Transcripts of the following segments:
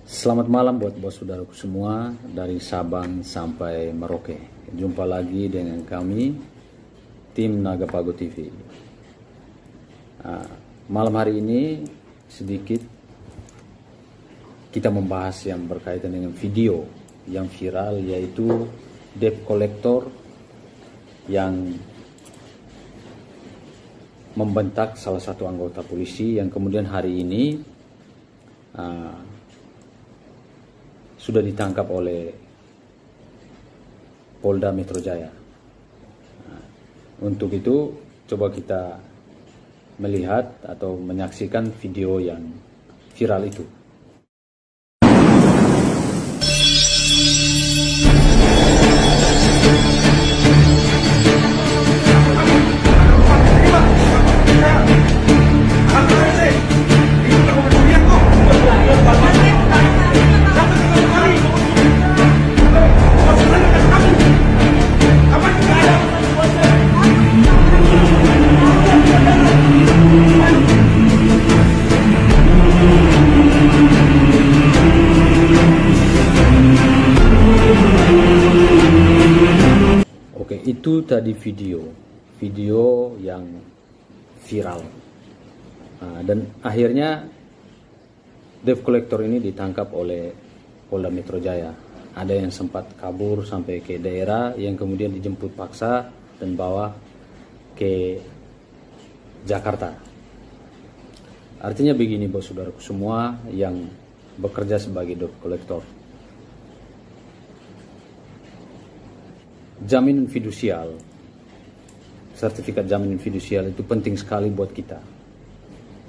Selamat malam buat bos saudaraku semua dari Sabang sampai Merauke. Jumpa lagi dengan kami, tim Naga Pago TV. Malam hari ini sedikit kita membahas yang berkaitan dengan video yang viral, yaitu debt collector yang membentak salah satu anggota polisi yang kemudian hari ini sudah ditangkap oleh Polda Metro Jaya. Untuk itu coba kita melihat atau menyaksikan video yang viral itu. Oke, itu tadi video yang viral. Dan akhirnya debt collector ini ditangkap oleh Polda Metro Jaya. Ada yang sempat kabur sampai ke daerah, yang kemudian dijemput paksa dan bawa ke Jakarta. Artinya begini bos saudaraku semua yang bekerja sebagai debt collector. Jaminan fidusial, sertifikat jaminan fidusial itu penting sekali buat kita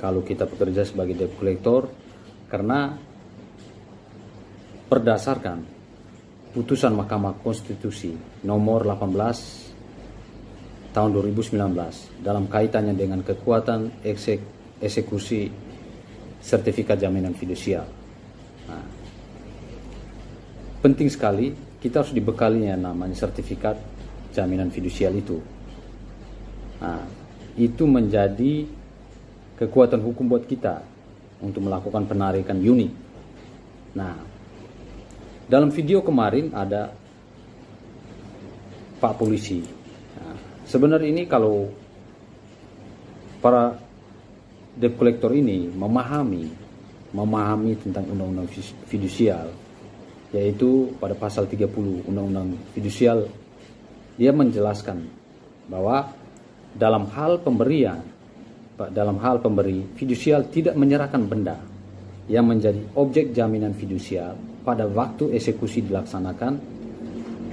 kalau kita bekerja sebagai debt collector, karena berdasarkan putusan Mahkamah Konstitusi nomor 18 tahun 2019 dalam kaitannya dengan kekuatan eksekusi sertifikat jaminan fidusial. Penting sekali kita harus dibekalinya namanya sertifikat jaminan fidusial itu. Itu menjadi kekuatan hukum buat kita untuk melakukan penarikan unit. Dalam video kemarin ada Pak Polisi. Sebenarnya ini kalau para debt collector ini memahami tentang undang-undang fidusial, yaitu pada pasal 30 Undang-Undang Fidusial, dia menjelaskan bahwa dalam hal pemberi, fidusial tidak menyerahkan benda yang menjadi objek jaminan fidusial pada waktu eksekusi dilaksanakan.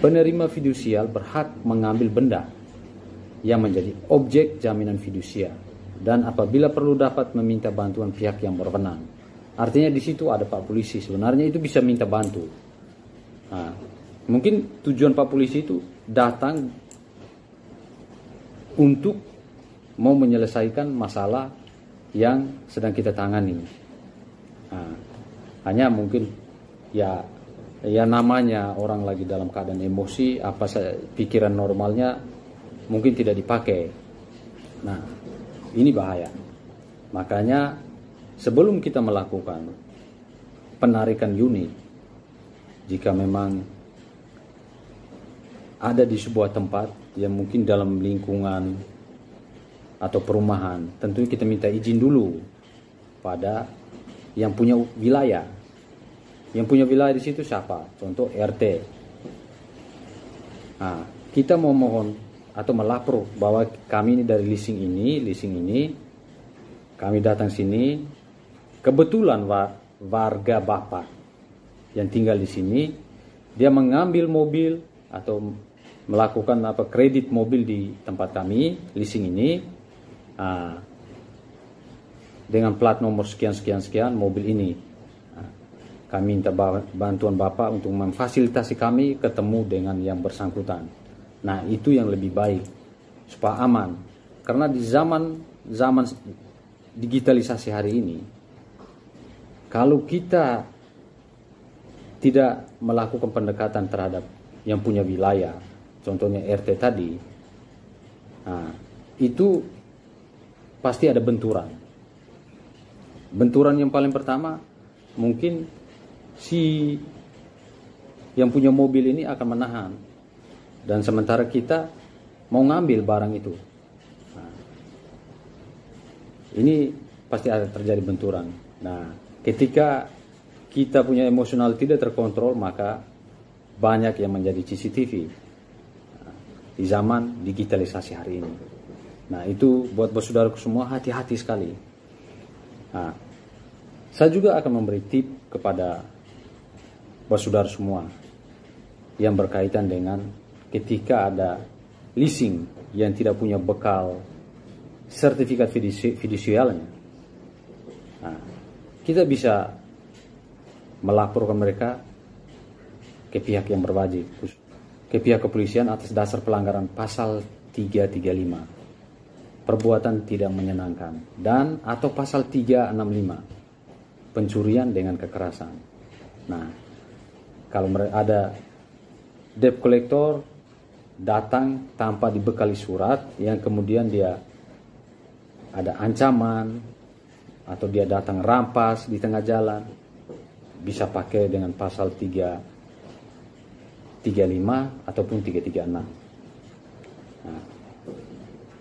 Penerima fidusial berhak mengambil benda yang menjadi objek jaminan fidusial dan apabila perlu dapat meminta bantuan pihak yang berwenang. Artinya di situ ada Pak Polisi, sebenarnya itu bisa minta bantu. Mungkin tujuan Pak Polisi itu datang untuk mau menyelesaikan masalah yang sedang kita tangani. Hanya mungkin ya namanya orang lagi dalam keadaan emosi, pikiran normalnya mungkin tidak dipakai. Ini bahaya. Makanya sebelum kita melakukan penarikan unit, jika memang ada di sebuah tempat yang mungkin dalam lingkungan atau perumahan, tentunya kita minta izin dulu pada yang punya wilayah. Yang punya wilayah di situ siapa? Contoh RT. Kita mau mohon atau melapor bahwa kami ini dari leasing ini, kami datang sini, kebetulan warga bapak yang tinggal di sini, dia mengambil mobil atau melakukan kredit mobil di tempat kami leasing ini, dengan plat nomor sekian mobil ini. Kami minta bantuan bapak untuk memfasilitasi kami ketemu dengan yang bersangkutan. Itu yang lebih baik supaya aman, karena di zaman digitalisasi hari ini, kalau kita tidak melakukan pendekatan terhadap yang punya wilayah, contohnya RT tadi, itu pasti ada benturan. Benturan yang paling pertama mungkin si yang punya mobil ini akan menahan, dan sementara kita mau ngambil barang itu. Nah, ini pasti ada terjadi benturan. Nah, ketika kita punya emosional tidak terkontrol, maka banyak yang menjadi CCTV di zaman digitalisasi hari ini. Nah, itu buat saudaraku semua, hati-hati sekali. Nah, saya juga akan memberi tip kepada saudara semua yang berkaitan dengan ketika ada leasing yang tidak punya bekal sertifikat fidusialnya. Nah, kita bisa melaporkan mereka ke pihak yang berwajib, ke pihak kepolisian atas dasar pelanggaran pasal 335, perbuatan tidak menyenangkan, dan atau pasal 365, pencurian dengan kekerasan. Nah, kalau ada debt collector datang tanpa dibekali surat, yang kemudian dia ada ancaman atau dia datang rampas di tengah jalan, bisa pakai dengan pasal 335 ataupun 336. Nah,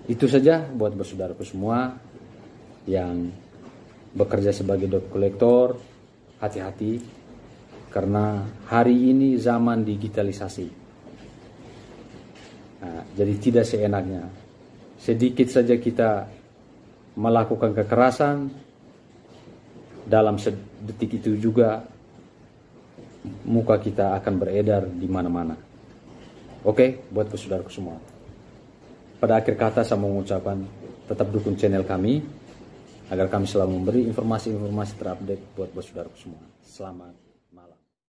itu saja buat saudaraku semua yang bekerja sebagai debt collector, hati-hati, karena hari ini zaman digitalisasi. Nah, jadi tidak seenaknya. Sedikit saja kita melakukan kekerasan, dalam sedetik itu juga muka kita akan beredar di mana-mana. Oke, buat saudaraku semua. Pada akhir kata saya mau mengucapkan tetap dukung channel kami agar kami selalu memberi informasi-informasi terupdate buat saudaraku semua. Selamat